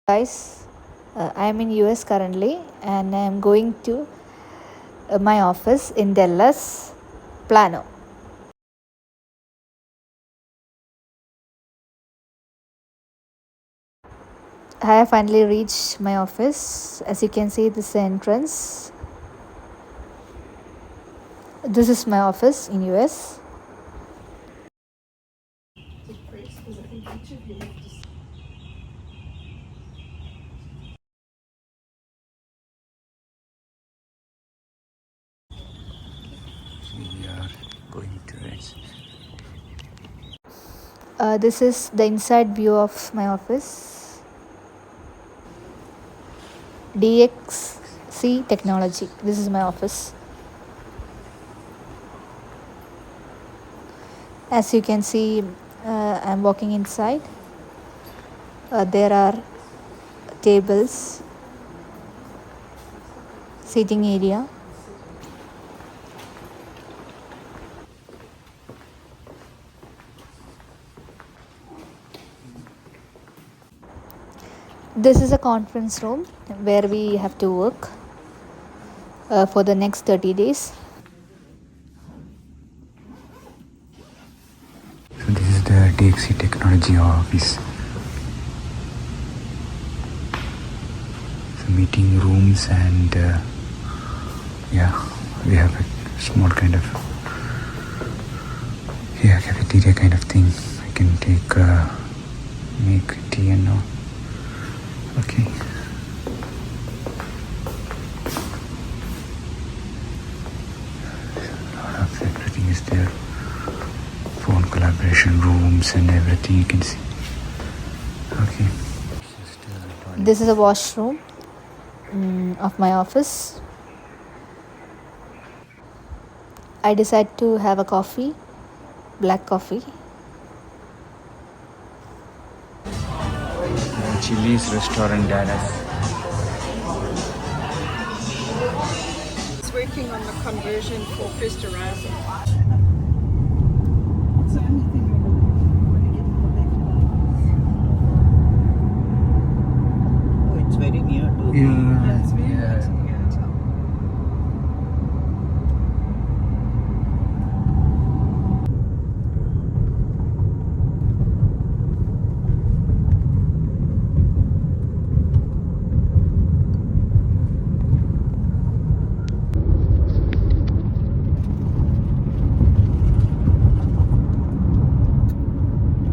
Guys, I'm in US currently and I'm going to my office in Dallas, Plano. I have finally reached my office. As you can see, this is the entrance. This is my office in US. We are going to it. This is the inside view of my office. DXC technology. This is my office. As you can see, I'm walking inside. There are tables, seating area. This is a conference room where we have to work for the next 30 days. So this is the DXC technology office. So meeting rooms and we have a small kind of cafeteria kind of thing. I can take make tea and all. Okay. A lot of everything is there. Phone collaboration rooms and everything you can see. Okay. This is a washroom of my office. I decided to have a coffee, black coffee. Chili's restaurant Dallas. It's working on the conversion for First Horizon. Oh, it's very near to Yeah. It's very nice.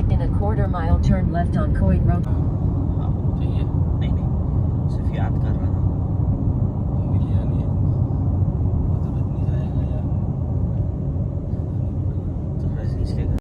In a quarter-mile, turn left on Coit Road. हाँ, तो ये नहीं नहीं सिर्फ याद कर रहा था